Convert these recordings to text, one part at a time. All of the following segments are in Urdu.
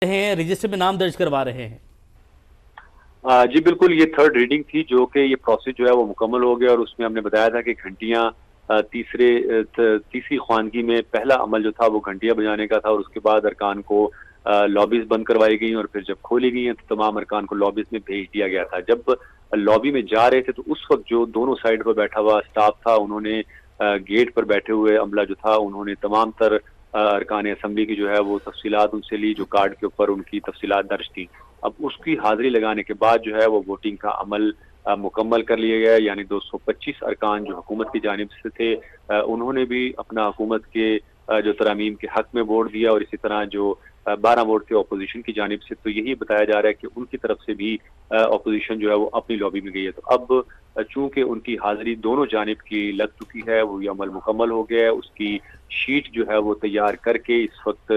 ہیں رجسٹر میں نام درج کروا رہے ہیں؟ جی بالکل، یہ تھرڈ ریڈنگ تھی جو کہ یہ پروسیس جو ہے وہ مکمل ہو گیا، اور اس میں ہم نے بتایا تھا کہ گھنٹیاں تیسری خوانگی میں پہلا عمل جو تھا وہ گھنٹیاں بجانے کا تھا، اور اس کے بعد ارکان کو لابیز بند کروائی گئی، اور پھر جب کھولی گئی ہیں تو تمام ارکان کو لابیز میں بھیج دیا گیا تھا۔ جب لابی میں جا رہے تھے تو اس وقت جو دونوں سائڈ پر بیٹھا ہوا سٹاف تھا، انہوں نے گیٹ پر بیٹھے ہوئے عملہ جو تھا انہوں نے تمام تر ارکان اسمبلی کی جو ہے وہ تفصیلات ان سے لی، جو کارڈ کے اوپر ان کی تفصیلات درج تھی۔ اب اس کی حاضری لگانے کے بعد جو ہے وہ ووٹنگ کا عمل مکمل کر لیا گیا، یعنی 225 ارکان جو حکومت کی جانب سے تھے انہوں نے بھی اپنا حکومت کے جو ترامیم کے حق میں ووٹ دیا، اور اسی طرح جو 12 ووٹ تھے اپوزیشن کی جانب سے، تو یہی بتایا جا رہا ہے کہ ان کی طرف سے بھی اپوزیشن جو ہے وہ اپنی لابی میں گئی ہے۔ تو اب چونکہ ان کی حاضری دونوں جانب کی لگ چکی ہے، وہ یہ عمل مکمل ہو گیا ہے، اس کی شیٹ جو ہے وہ تیار کر کے اس وقت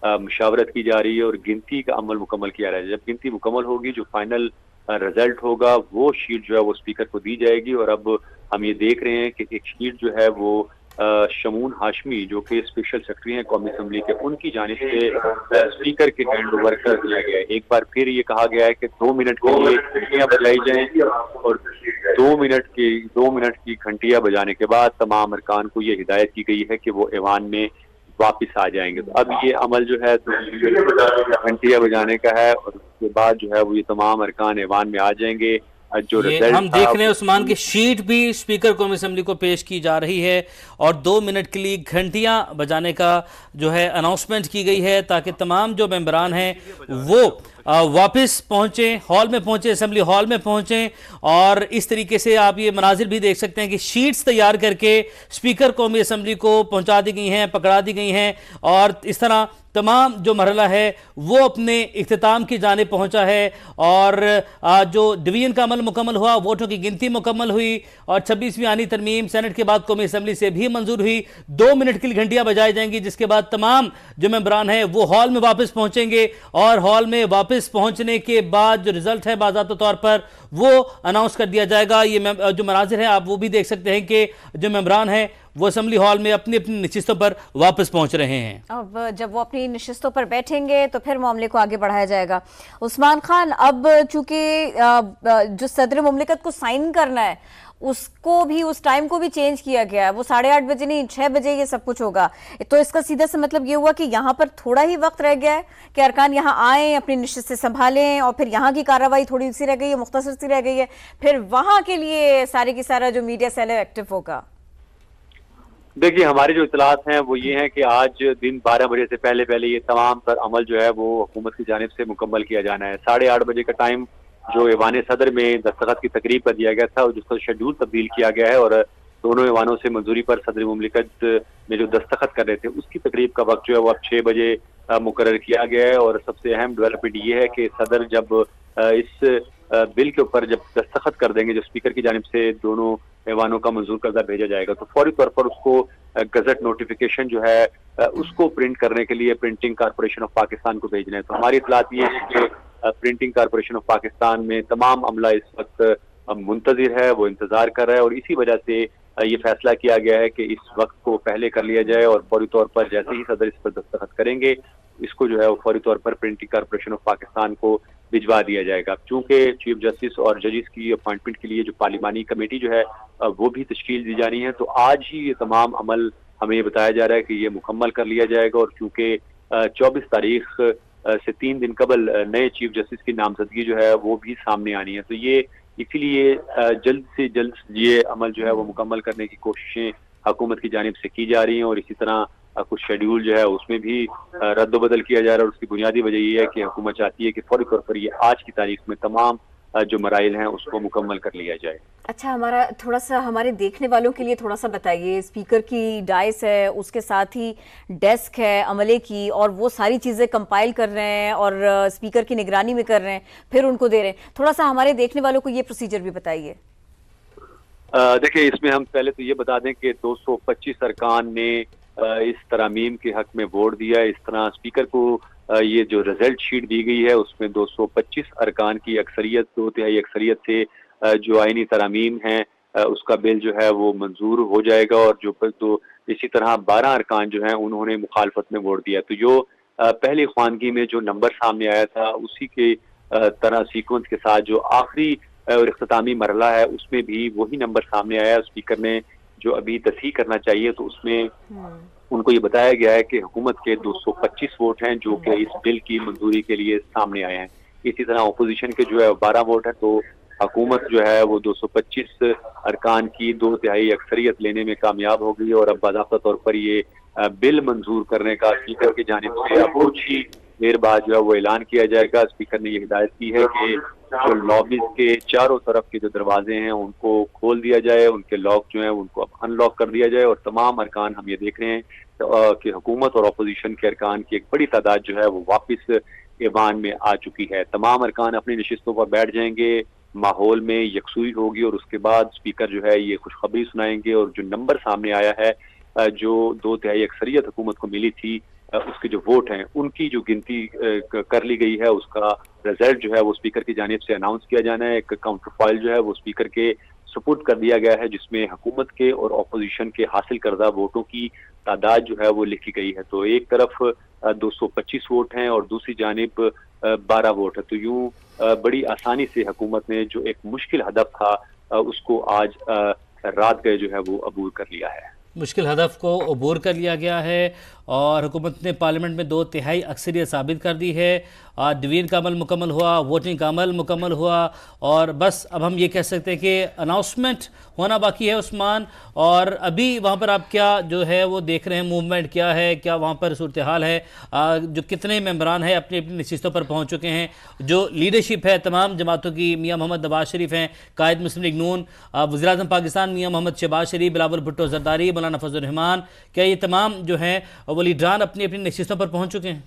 مشاورت کی جا رہی ہے اور گنتی کا عمل مکمل کیا رہا ہے۔ جب گنتی مکمل ہوگی جو فائنل رزلٹ ہوگا وہ شیٹ جو ہے وہ اسپیکر کو دی جائے گی، اور اب ہم یہ دیکھ رہے ہیں کہ ایک شیٹ جو ہے وہ شمون ہاشمی جو کہ اسپیشل سیکرٹری ہیں قومی اسمبلی کے، ان کی جانب سے اسپیکر کے ہینڈ اوور کر دیا گیا ہے۔ ایک بار پھر یہ کہا گیا ہے کہ 2 منٹ کے لیے گھنٹیاں بجائی جائیں، اور 2 منٹ کی گھنٹیاں بجانے کے بعد تمام ارکان کو یہ ہدایت کی گئی ہے کہ وہ ایوان میں واپس آ جائیں گے۔ تو اب یہ عمل جو ہے گھنٹیاں بجانے کا ہے، اور اس کے بعد جو ہے وہ یہ تمام ارکان ایوان میں آ جائیں گے۔ جو یہ رزلٹ ہم تھا دیکھ رہے ہیں عثمان کی شیٹ بھی اسپیکر قومی اسمبلی کو پیش کی جا رہی ہے، اور 2 منٹ کے لیے گھنٹیاں بجانے کا جو ہے اناؤنسمنٹ کی گئی ہے، تاکہ تمام جو ممبران ہیں وہ واپس پہنچیں، ہال میں پہنچیں، اسمبلی ہال میں پہنچیں۔ اور اس طریقے سے آپ یہ مناظر بھی دیکھ سکتے ہیں کہ شیٹس تیار کر کے اسپیکر قومی اسمبلی کو پہنچا دی گئی ہیں، پکڑا دی گئی ہیں، اور اس طرح تمام جو مرحلہ ہے وہ اپنے اختتام کی جانب پہنچا ہے، اور جو ڈویژن کا عمل مکمل ہوا، ووٹوں کی گنتی مکمل ہوئی، اور 26ویں آئینی ترمیم سینٹ کے بعد قومی اسمبلی سے بھی منظور ہوئی۔ 2 منٹ کے لیے گھنٹیاں بجائی جائیں گی، جس کے بعد تمام جو ممبران ہیں وہ ہال میں واپس پہنچیں گے، اور ہال میں واپس پہنچنے کے بعد جو رزلٹ ہے باضابطہ طور پر وہ اناؤنس کر دیا جائے گا۔ یہ جو مناظر ہیں آپ وہ بھی دیکھ سکتے ہیں کہ جو ممبران ہیں وہ اسمبلی ہال میں اپنی اپنی نشستوں پر واپس پہنچ رہے ہیں۔ اب جب وہ اپنی نشستوں پر بیٹھیں گے تو پھر معاملے کو آگے بڑھایا جائے گا۔ عثمان خان، اب چونکہ جو صدر مملکت کو سائن کرنا ہے اس کو بھی، اس ٹائم کو بھی چینج کیا گیا ہے، وہ 8:30 بجے نہیں 6 بجے یہ سب کچھ ہوگا۔ تو اس کا سیدھا سے مطلب یہ ہوا کہ یہاں پر تھوڑا ہی وقت رہ گیا ہے کہ ارکان یہاں آئیں، اپنی نشست سے سنبھالیں، اور پھر یہاں کی کارروائی تھوڑی سی رہ گئی ہے، مختصر سی رہ گئی ہے، پھر وہاں کے لیے سارے کی سارا جو میڈیا سیل ہے ایکٹیو ہوگا۔ دیکھیے، ہماری جو اطلاعات ہیں وہ یہ ہیں کہ آج دن 12 بجے سے پہلے یہ تمام تر عمل جو ہے وہ حکومت کی جانب سے مکمل کیا جانا ہے۔ 8:30 بجے کا ٹائم جو ایوان صدر میں دستخط کی تقریب کا دیا گیا تھا، جس کا شیڈول تبدیل کیا گیا ہے، اور دونوں ایوانوں سے منظوری پر صدر مملکت میں جو دستخط کر رہے تھے اس کی تقریب کا وقت جو ہے وہ اب 6 بجے مقرر کیا گیا ہے۔ اور سب سے اہم ڈیولپمنٹ یہ ہے کہ صدر جب اس بل کے اوپر جب دستخط کر دیں گے، جو اسپیکر کی جانب سے دونوں ایوانوں کا منظور کردہ بھیجا جائے گا، تو فوری طور پر اس کو گزٹ نوٹیفیکیشن جو ہے اس کو پرنٹ کرنے کے لیے پرنٹنگ کارپوریشن آف پاکستان کو بھیجنا ہے۔ تو ہماری اطلاعات یہ ہے کہ پرنٹنگ کارپوریشن آف پاکستان میں تمام عملہ اس وقت منتظر ہے، وہ انتظار کر رہا ہے، اور اسی وجہ سے یہ فیصلہ کیا گیا ہے کہ اس وقت کو پہلے کر لیا جائے، اور فوری طور پر جیسے ہی صدر اس پر دستخط کریں گے اس کو جو ہے وہ فوری طور پر پرنٹنگ کارپوریشن آف پاکستان کو بھجوا دیا جائے گا۔ چونکہ چیف جسٹس اور ججز کی اپوائنٹمنٹ کے لیے جو پارلیمانی کمیٹی جو ہے وہ بھی تشکیل دی جانی ہے، تو آج ہی یہ تمام عمل ہمیں یہ بتایا جا رہا ہے کہ یہ مکمل کر لیا جائے گا۔ اور چونکہ 24 تاریخ سے 3 دن قبل نئے چیف جسٹس کی نامزدگی جو ہے وہ بھی سامنے آنی ہے، تو یہ اسی لیے جلد سے جلد یہ عمل جو ہے وہ مکمل کرنے کی کوششیں حکومت کی جانب سے کی جا رہی ہیں، اور اسی طرح کچھ شیڈیول جو ہے اس میں بھی رد و بدل کیا جا رہا ہے۔ اور اس کی بنیادی وجہ یہ ہے کہ حکومت چاہتی ہے کہ فوری طور پر یہ آج کی تاریخ میں تمام جو مراحل ہیں اس کو مکمل کر لیا جائے۔ اچھا، تھوڑا سا ہمارے دیکھنے والوں کے لیے تھوڑا سا بتائیے، اسپیکر کی ڈائس ہے، اس کے ساتھ ہی ڈیسک ہے عملے کی، اور وہ ساری چیزیں کمپائل کر رہے ہیں اور اسپیکر کی نگرانی میں کر رہے ہیں، پھر ان کو دے رہے ہیں۔ تھوڑا سا ہمارے دیکھنے والوں کو یہ پروسیجر بھی بتائیے۔ دیکھیں، اس میں ہم پہلے تو یہ بتا دیں کہ 225 ارکان نے اس ترامیم کے حق میں ووٹ دیا ہے۔ اس طرح اسپیکر کو یہ جو رزلٹ شیٹ دی گئی ہے اس میں 225 ارکان کی اکثریت، 2/3 اکثریت سے جو آئینی ترامیم ہیں اس کا بل جو ہے وہ منظور ہو جائے گا، اور جو اسی طرح 12 ارکان جو ہیں انہوں نے مخالفت میں ووٹ دیا۔ تو جو پہلی خوانگی میں جو نمبر سامنے آیا تھا اسی کے طرح سیکوینس کے ساتھ جو آخری اور اختتامی مرحلہ ہے اس میں بھی وہی نمبر سامنے آیا. اسپیکر نے جو ابھی تصحیح کرنا چاہیے تو اس میں ان کو یہ بتایا گیا ہے کہ حکومت کے 225 ووٹ ہیں جو کہ اس بل کی منظوری کے لیے سامنے آئے ہیں. اسی طرح اپوزیشن کے جو ہے 12 ووٹ ہیں. تو حکومت جو ہے وہ 225 ارکان کی 2/3 اکثریت لینے میں کامیاب ہو گئی اور اب باضابطہ طور پر یہ بل منظور کرنے کا اسپیکر کی جانب سے اب کچھ ہی دیر بعد جو ہے وہ اعلان کیا جائے گا. اسپیکر نے یہ ہدایت کی ہے کہ جو لابیز کے چاروں طرف کے جو دروازے ہیں ان کو کھول دیا جائے, ان کے لاک جو ہیں ان کو اب ان لاک کر دیا جائے, اور تمام ارکان ہم یہ دیکھ رہے ہیں کہ حکومت اور اپوزیشن کے ارکان کی ایک بڑی تعداد جو ہے وہ واپس ایوان میں آ چکی ہے. تمام ارکان اپنی نشستوں پر بیٹھ جائیں گے, ماحول میں یکسوئی ہوگی اور اس کے بعد اسپیکر جو ہے یہ خوشخبری سنائیں گے. اور جو نمبر سامنے آیا ہے, جو 2/3 اکثریت حکومت کو ملی تھی, اس کے جو ووٹ ہیں ان کی جو گنتی کر لی گئی ہے, اس کا رزلٹ جو ہے وہ اسپیکر کی جانب سے اناؤنس کیا جانا ہے. ایک کاؤنٹر فائل جو ہے وہ اسپیکر کے سپورٹ کر دیا گیا ہے جس میں حکومت کے اور اپوزیشن کے حاصل کردہ ووٹوں کی تعداد جو ہے وہ لکھی گئی ہے. تو ایک طرف 225 ووٹ ہیں اور دوسری جانب 12 ووٹ ہے. تو یوں بڑی آسانی سے حکومت نے جو ایک مشکل ہدف تھا اس کو آج رات گئے جو ہے وہ عبور کر لیا ہے. مشکل ہدف کو عبور کر لیا گیا ہے اور حکومت نے پارلیمنٹ میں 2/3 اکثریت ثابت کر دی ہے. ڈویژن کا عمل مکمل ہوا, ووٹنگ کا عمل مکمل ہوا, اور بس اب ہم یہ کہہ سکتے ہیں کہ اناؤنسمنٹ ہونا باقی ہے عثمان. اور ابھی وہاں پر آپ کیا جو ہے وہ دیکھ رہے ہیں, موومنٹ کیا ہے, کیا وہاں پر صورتحال ہے, جو کتنے ممبران ہیں اپنی اپنی نشستوں پر پہنچ چکے ہیں, جو لیڈرشپ ہے تمام جماعتوں کی, میاں محمد نواز شریف ہیں قائد مسلم لیگ نون, وزیراعظم پاکستان میاں محمد شہباز شریف, بلاول بھٹو زرداری, مولانا فضل الرحمان, کیا یہ تمام جو ہیں وہ لیڈران اپنی اپنی نشستوں پر پہنچ چکے ہیں؟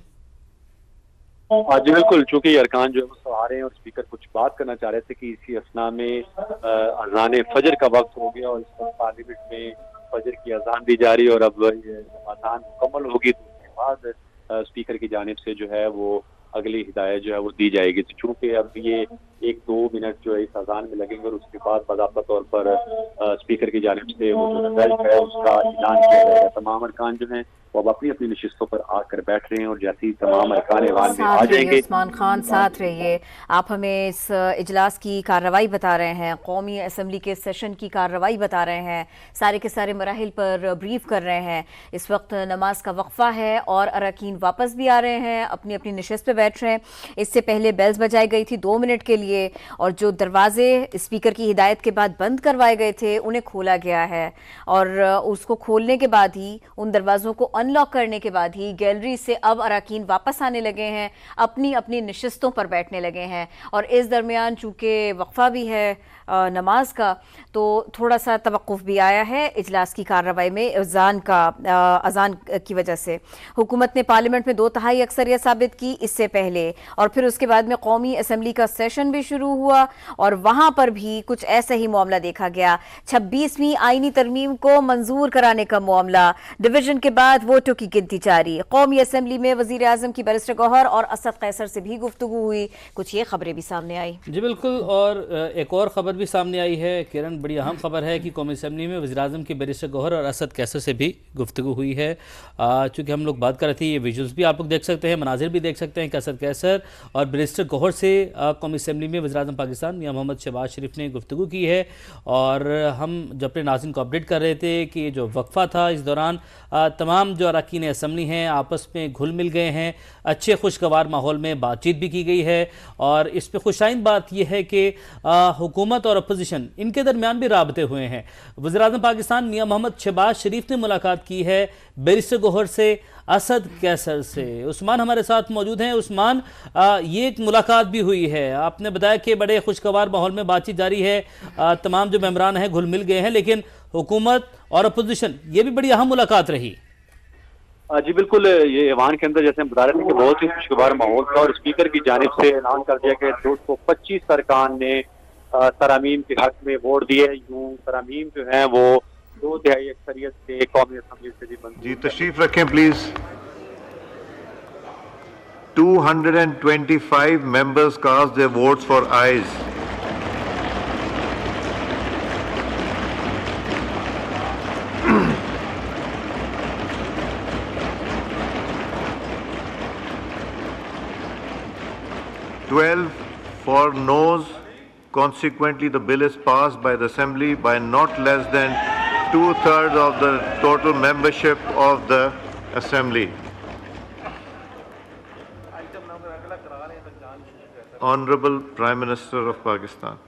جی بالکل, چونکہ یہ ارکان جو ہے وہ سب آ رہے ہیں اور اسپیکر کچھ بات کرنا چاہ رہے تھے کہ اسی اسنا میں اذان فجر کا وقت ہو گیا اور اس وقت پارلیمنٹ میں فجر کی اذان دی جا رہی ہے, اور اب اذان مکمل ہوگی تو اس کے بعد اسپیکر کی جانب سے جو ہے وہ اگلی ہدایت جو ہے وہ دی جائے گی. تو چونکہ اب یہ 1-2 منٹ جو ہے اس اذان میں لگیں گے اور اس کے بعد باضابطہ طور پر اسپیکر کی جانب سے وہ جو رزلٹ ہے اس کا اعلان کیا جائے گا. تمام ارکان جو ہیں وہ اب اپنی اپنی نشستوں پر آ کر بیٹھ رہے ہیں اور جیسے ہی تمام ارکان ایوان میں آ جائیں گے. عثمان خان ساتھ رہیے, آپ ہمیں اس اجلاس کی کارروائی بتا رہے ہیں, قومی اسمبلی کے سیشن کی کارروائی بتا رہے ہیں, سارے کے سارے مراحل پر بریف کر رہے ہیں. اس وقت نماز کا وقفہ ہے اور اراکین واپس بھی آ رہے ہیں, اپنی اپنی نشست پہ بیٹھ رہے ہیں. اس سے پہلے بیلز بجائی گئی تھی 2 منٹ کے لیے, اور جو دروازے اسپیکر کی ہدایت کے بعد بند کروائے گئے تھے انہیں کھولا گیا ہے, اور اس کو کھولنے کے بعد ہی, ان دروازوں کو ان لاک کرنے کے بعد ہی گیلری سے اب اراکین واپس آنے لگے ہیں, اپنی اپنی نشستوں پر بیٹھنے لگے ہیں. اور اس درمیان چونکہ وقفہ بھی ہے نماز کا تو تھوڑا سا توقف بھی آیا ہے اجلاس کی کارروائی میں اذان کی وجہ سے. حکومت نے پارلیمنٹ میں 2/3 اکثریت ثابت کی اس سے پہلے, اور پھر اس کے بعد میں قومی اسمبلی کا سیشن بھی شروع ہوا اور وہاں پر بھی کچھ ایسا ہی معاملہ دیکھا گیا. 26ویں آئینی ترمیم کو منظور کرانے کا معاملہ, ڈویژن کے بعد ووٹوں کی گنتی جاری. قومی اسمبلی میں وزیر اعظم کی بیرسٹر گوہر اور اسد قیصر سے بھی گفتگو ہوئی. کچھ یہ خبریں بھی سامنے آئی. جی بالکل, اور ایک اور خبر بھی سامنے آئی ہے کرن, بڑی اہم خبر ہے کہ قومی اسمبلی میں وزیر اعظم کی بیرسٹر گوہر اور اسد قیصر سے بھی گفتگو ہوئی ہے. چونکہ ہم لوگ بات کر رہے تھے, یہ ویژولز بھی آپ لوگ دیکھ سکتے ہیں, مناظر بھی دیکھ سکتے ہیں کہ اسد قیصر اور بیرسٹر گوہر سے قومی اسمبلی میں وزیر اعظم پاکستان میاں محمد شہباز شریف نے گفتگو کی ہے. اور ہم جب اپنے ناظرین کو اپڈیٹ کر رہے تھے کہ جو وقفہ تھا اس دوران تمام جو اراکین اسمبلی ہیں آپس میں گھل مل گئے ہیں, اچھے خوشگوار ماحول میں بات چیت بھی کی گئی ہے. اور اس پہ خوشائند بات یہ ہے کہ حکومت اور اپوزیشن ان کے درمیان بھی رابطے ہوئے ہیں. وزیر اعظم پاکستان میاں محمد شہباز شریف نے ملاقات کی ہے بیرسٹر گوہر سے, اسد قیصر سے. عثمان ہمارے ساتھ موجود ہیں. عثمان, یہ ایک ملاقات بھی ہوئی ہے, آپ نے بتایا کہ بڑے خوشگوار ماحول میں بات چیت جاری ہے, تمام جو ممبران ہیں گھل مل گئے ہیں, لیکن حکومت اور اپوزیشن یہ بھی بڑی اہم ملاقات رہی. جی بالکل, یہ ایوان کے اندر جیسے ہم بتا رہے تھے کہ بہت ہی خوشگوار ماحول تھا, اور اسپیکر کی جانب سے اعلان کر دیا کہ 225 ارکان نے ترامیم کے حق میں ووٹ دیے. یوں ترامیم جو ہیں وہ 2/3 اکثریت سے قومی اسمبلی سے بھی منظور. جی تشریف رکھیں please. 225 members cast their votes for ayes. 12 for noes. Consequently, the bill is passed by the Assembly by not less than 2/3 of the total membership of the Assembly. Honorable Prime Minister of Pakistan.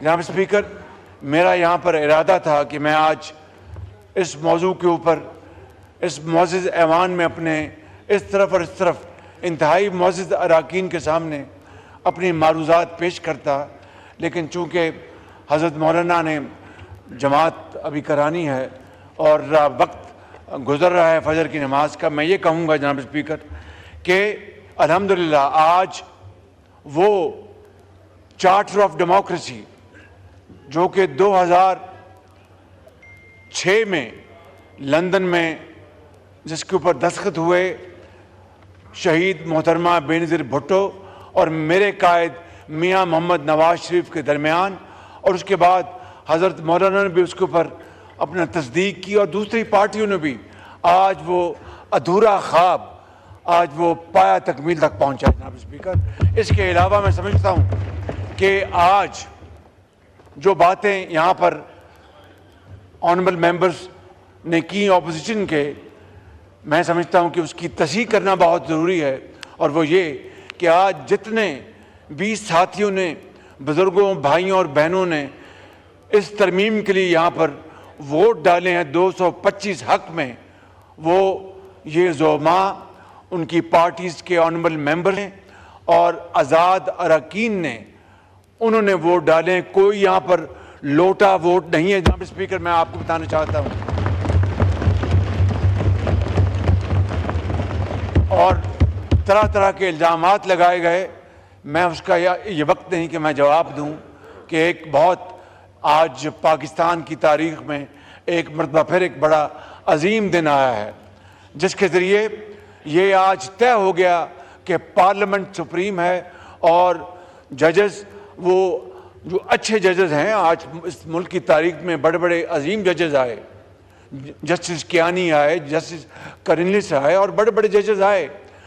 جناب اسپیکر، میرا یہاں پر ارادہ تھا کہ میں آج اس موضوع کے اوپر اس معزز ایوان میں اپنے اس طرف اور اس طرف انتہائی معزز اراکین کے سامنے اپنی معروضات پیش کرتا، لیکن چونکہ حضرت مولانا نے جماعت ابھی کرانی ہے اور وقت گزر رہا ہے فجر کی نماز کا، میں یہ کہوں گا جناب اسپیکر کہ الحمدللہ آج وہ چارٹر آف ڈیموکریسی جو کہ 2006 میں لندن میں جس کے اوپر دستخط ہوئے شہید محترمہ بینظیر بھٹو اور میرے قائد میاں محمد نواز شریف کے درمیان، اور اس کے بعد حضرت مولانا نے بھی اس کے اوپر اپنا تصدیق کی اور دوسری پارٹیوں نے بھی، آج وہ ادھورا خواب آج وہ پایا تکمیل تک پہنچا جناب اسپیکر۔ اس کے علاوہ میں سمجھتا ہوں کہ آج جو باتیں یہاں پر آنریبل ممبرز نے کی اپوزیشن کے، میں سمجھتا ہوں کہ اس کی تصحیح کرنا بہت ضروری ہے، اور وہ یہ کہ آج جتنے بھی ساتھیوں نے، بزرگوں، بھائیوں اور بہنوں نے اس ترمیم کے لیے یہاں پر ووٹ ڈالے ہیں 225 حق میں، وہ یہ زعماء ان کی پارٹیز کے آنریبل ممبر ہیں اور آزاد اراکین نے انہوں نے ووٹ ڈالے ہیں۔ کوئی یہاں پر لوٹا ووٹ نہیں ہے جناب اسپیکر، میں آپ کو بتانا چاہتا ہوں۔ اور طرح طرح کے الزامات لگائے گئے، میں اس کا یہ وقت نہیں کہ میں جواب دوں کہ ایک بہت آج پاکستان کی تاریخ میں ایک مرتبہ پھر ایک بڑا عظیم دن آیا ہے، جس کے ذریعے یہ آج طے ہو گیا کہ پارلیمنٹ سپریم ہے اور ججز، وہ جو اچھے ججز ہیں، آج اس ملک کی تاریخ میں بڑے بڑے عظیم ججز آئے، جسٹس کیانی آئے، جسٹس کرنلس آئے اور بڑے بڑے ججز آئے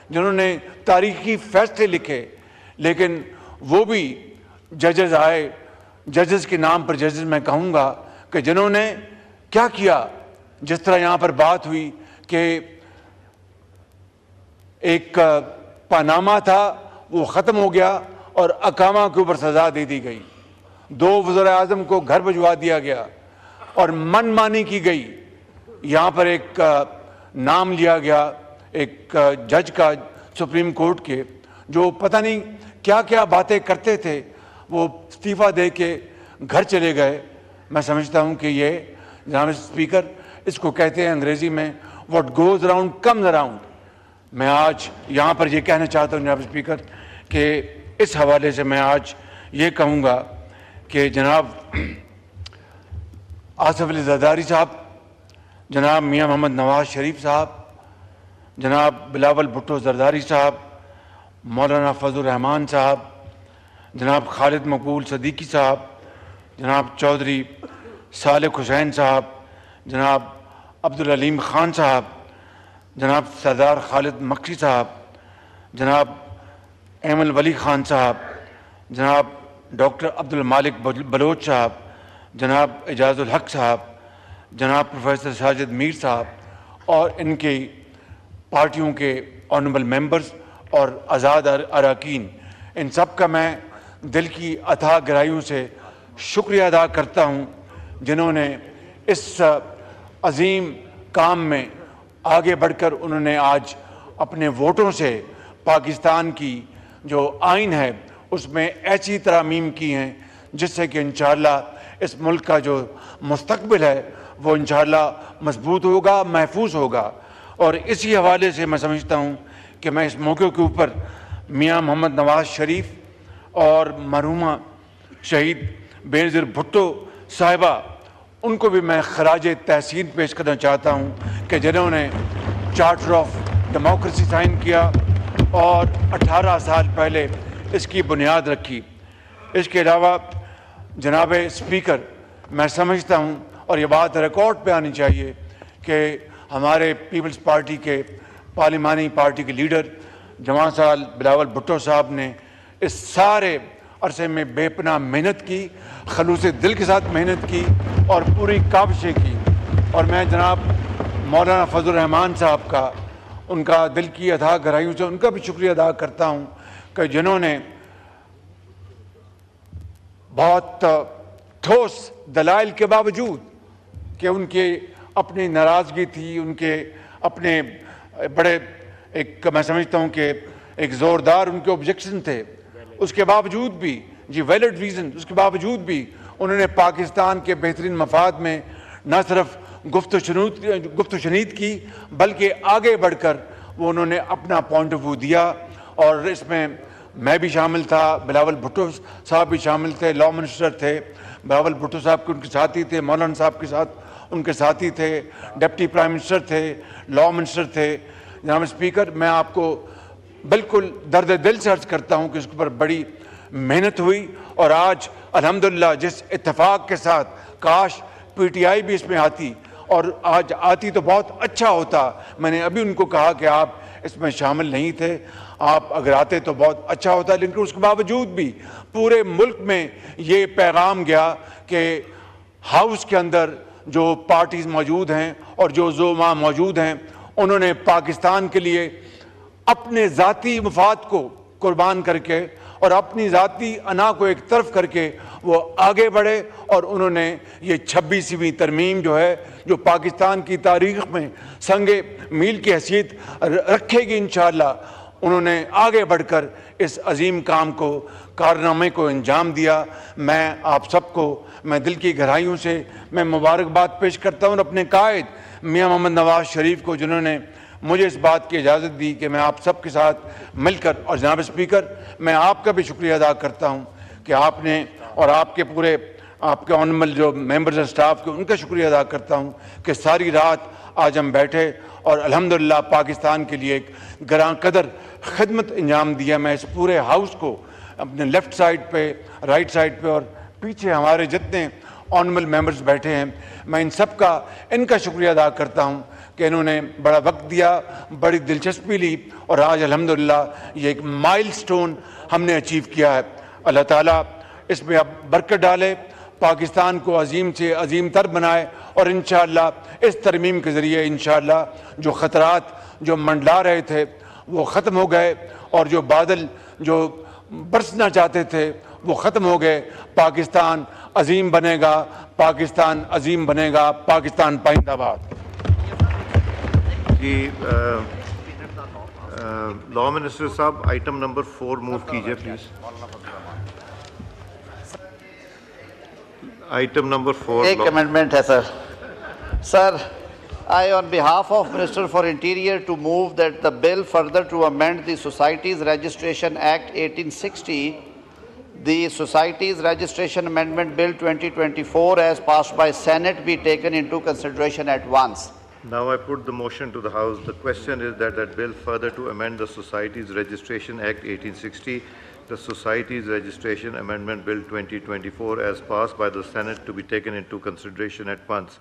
جنہوں نے تاریخی فیصلے لکھے، لیکن وہ بھی ججز آئے، ججز کے نام پر ججز میں کہوں گا کہ جنہوں نے کیا کیا، جس طرح یہاں پر بات ہوئی کہ ایک پاناما تھا وہ ختم ہو گیا اور اقامہ کے اوپر سزا دے دی گئی، 2 وزراء اعظم کو گھر بھجوا دیا گیا اور من مانی کی گئی۔ یہاں پر ایک نام لیا گیا ایک جج کا سپریم کورٹ کے، جو پتہ نہیں کیا کیا باتیں کرتے تھے، وہ استعفیٰ دے کے گھر چلے گئے۔ میں سمجھتا ہوں کہ یہ جناب اسپیکر اس کو کہتے ہیں انگریزی میں what goes around comes around. میں آج یہاں پر یہ کہنا چاہتا ہوں جناب اسپیکر کہ اس حوالے سے میں آج یہ کہوں گا کہ جناب آصف علی زرداری صاحب، جناب میاں محمد نواز شریف صاحب، جناب بلاول بھٹو زرداری صاحب، مولانا فضل الرحمان صاحب، جناب خالد مقبول صدیقی صاحب، جناب چودھری صالح حسین صاحب، جناب عبدالعلیم خان صاحب، جناب سردار خالد مکسی صاحب، جناب ایمل ولی خان صاحب، جناب ڈاکٹر عبدالمالک بلوچ صاحب، جناب اعجاز الحق صاحب، جناب پروفیسر ساجد میر صاحب اور ان کی پارٹیوں کے آنریبل ممبرز اور آزاد اراکین، ان سب کا میں دل کی اتھاہ گہرائیوں سے شکریہ ادا کرتا ہوں، جنہوں نے اس عظیم کام میں آگے بڑھ کر انہوں نے آج اپنے ووٹوں سے پاکستان کی جو آئین ہے اس میں ایسی ترامیم کی ہیں جس سے کہ انشاءاللہ اس ملک کا جو مستقبل ہے وہ انشاءاللہ مضبوط ہوگا، محفوظ ہوگا۔ اور اسی حوالے سے میں سمجھتا ہوں کہ میں اس موقع کے اوپر میاں محمد نواز شریف اور مرحومہ شہید بینظیر بھٹو صاحبہ، ان کو بھی میں خراج تحسین پیش کرنا چاہتا ہوں کہ جنہوں نے چارٹر آف ڈیموکریسی سائن کیا اور 18 سال پہلے اس کی بنیاد رکھی۔ اس کے علاوہ جناب اسپیکر، میں سمجھتا ہوں اور یہ بات ریکارڈ پہ آنی چاہیے کہ ہمارے پیپلز پارٹی کے پارلیمانی پارٹی کے لیڈر جوان سال بلاول بھٹو صاحب نے اس سارے عرصے میں بے پناہ محنت کی، خلوص دل کے ساتھ محنت کی اور پوری کاوشیں کی، اور میں جناب مولانا فضل الرحمان صاحب کا، ان کا دل کی اتھاہ گہرائیوں سے ان کا بھی شکریہ ادا کرتا ہوں کہ جنہوں نے بہت ٹھوس دلائل کے باوجود کہ ان کے اپنی ناراضگی تھی, ان کے اپنے بڑے ایک میں سمجھتا ہوں کہ ایک زوردار ان کے آبجیکشن تھے, اس کے باوجود بھی ویلڈ ریزن, اس کے باوجود بھی انہوں نے پاکستان کے بہترین مفاد میں نہ صرف گفت و شنید کی بلکہ آگے بڑھ کر وہ انہوں نے اپنا پوائنٹ آف ویو دیا. اور اس میں بھی شامل تھا, بلاول بھٹو صاحب بھی شامل تھے, لا منسٹر تھے, بلاول بھٹو صاحب کے ان کے ساتھی تھے, مولانا صاحب کے ساتھ ان کے ساتھی تھے, ڈپٹی پرائم منسٹر تھے, لا منسٹر تھے. جناب اسپیکر, میں آپ کو بالکل درد دل سے عرض کرتا ہوں کہ اس کے اوپر بڑی محنت ہوئی, اور آج الحمدللہ جس اتفاق کے ساتھ, کاش پی ٹی آئی بھی اس میں آتی, اور آج آتی تو بہت اچھا ہوتا. میں نے ابھی ان کو کہا کہ آپ اس میں شامل نہیں تھے, آپ اگر آتے تو بہت اچھا ہوتا, لیکن اس کے باوجود بھی پورے ملک میں یہ پیغام گیا کہ ہاؤس کے اندر جو پارٹیز موجود ہیں اور جو زعماء موجود ہیں, انہوں نے پاکستان کے لیے اپنے ذاتی مفاد کو قربان کر کے اور اپنی ذاتی انا کو ایک طرف کر کے وہ آگے بڑھے, اور انہوں نے یہ 26ویں ترمیم جو ہے, جو پاکستان کی تاریخ میں سنگ میل کی حیثیت رکھے گی انشاءاللہ, انہوں نے آگے بڑھ کر اس عظیم کام کو, کارنامے کو انجام دیا. میں آپ سب کو میں دل کی گہرائیوں سے میں مبارکباد پیش کرتا ہوں اپنے قائد میاں محمد نواز شریف کو, جنہوں نے مجھے اس بات کی اجازت دی کہ میں آپ سب کے ساتھ مل کر, اور جناب اسپیکر میں آپ کا بھی شکریہ ادا کرتا ہوں کہ آپ نے, اور آپ کے پورے آپ کے آنریبل جو ممبرز اسٹاف کے, ان کا شکریہ ادا کرتا ہوں کہ ساری رات آج ہم بیٹھے اور الحمدللہ پاکستان کے لیے ایک گراں قدر خدمت انجام دیا. میں اس پورے ہاؤس کو اپنے لیفٹ سائڈ پہ, رائٹ سائڈ پہ اور پیچھے ہمارے جتنے آنریبل ممبرز بیٹھے ہیں, میں ان کا شکریہ ادا کرتا ہوں کہ انہوں نے بڑا وقت دیا, بڑی دلچسپی لی, اور آج الحمدللہ یہ ایک مائل سٹون ہم نے اچیو کیا ہے. اللہ تعالیٰ اس میں اب برکت ڈالے, پاکستان کو عظیم سے عظیم تر بنائے, اور انشاءاللہ اس ترمیم کے ذریعے انشاءاللہ جو خطرات جو منڈلا رہے تھے وہ ختم ہو گئے, اور جو بادل جو برسنا چاہتے تھے وہ ختم ہو گئے. پاکستان عظیم بنے گا, پاکستان عظیم بنے گا, پاکستان پائندہ باد. جی لا منسٹر صاحب آئٹم نمبر 4 موو کیجئے پلیز. آئٹم نمبر 4 ایک امینڈمنٹ ہے سر. I on behalf of Minister for Interior to move that the bill further to amend the Societies Registration Act 1860, the Societies Registration Amendment Bill 2024 as passed by Senate be taken into consideration at once. Now I put the motion to the House. The question is that bill further to amend the Societies Registration Act 1860, the Societies Registration Amendment Bill 2024 as passed by the Senate to be taken into consideration at once.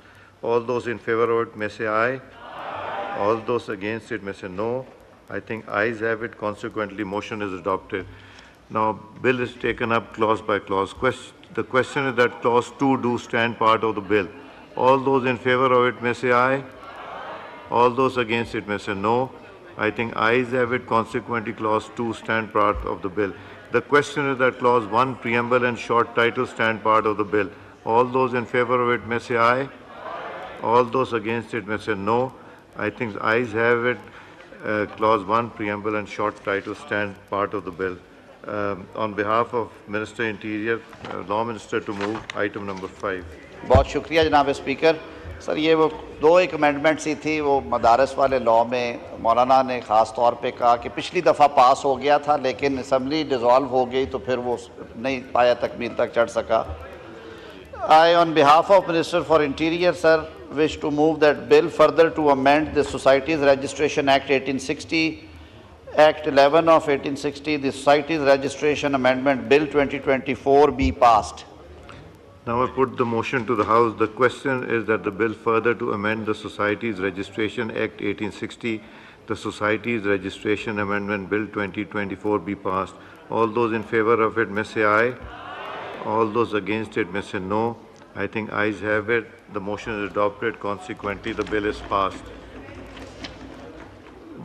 All those in favor of it may say aye. All those against it may say no. I think ayes have it. Consequently, motion is adopted. Now, bill is taken up clause by clause. The question is that clause 2 do stand part of the bill. All those in favor of it may say aye. All those against it may say no. I think ayes have it. Consequently, clause 2 stand part of the bill. The question is that clause 1, preamble and short title stand part of the bill. All those in favor of it may say aye. All those against it may say no. I think ayes have it. Clause 1, preamble and short title stand part of the bill. On behalf of Minister Interior, Law Minister to move item number 5. بہت شکریہ جناب اسپیکر. سر یہ وہ دو ایک امینڈمنٹس ہی تھی, وہ مدارس والے لاء میں مولانا نے خاص طور پہ کہا کہ پچھلی دفعہ پاس ہو گیا تھا لیکن اسمبلی ڈیزالو ہو گئی تو پھر وہ نہیں پایا تکمیل تک چڑھ سکا. I on behalf of Minister for Interior, sir, wish to move that bill further to amend the Societies Registration Act 1860, Act 11 of 1860, the Societies Registration Amendment Bill 2024 be passed. Now I put the motion to the House. The question is that the bill further to amend the Societies Registration Act 1860, the Societies Registration Amendment Bill 2024 be passed. All those in favor of it may say aye. All those against it may say no. I think ayes have it. The motion is adopted. Consequently, the bill is passed.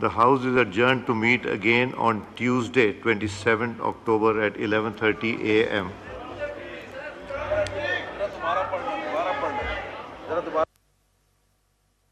The House is adjourned to meet again on Tuesday, 27th October at 11:30 a.m.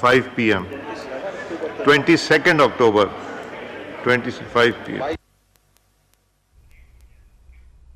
5 p.m. 22nd October 25 p.m.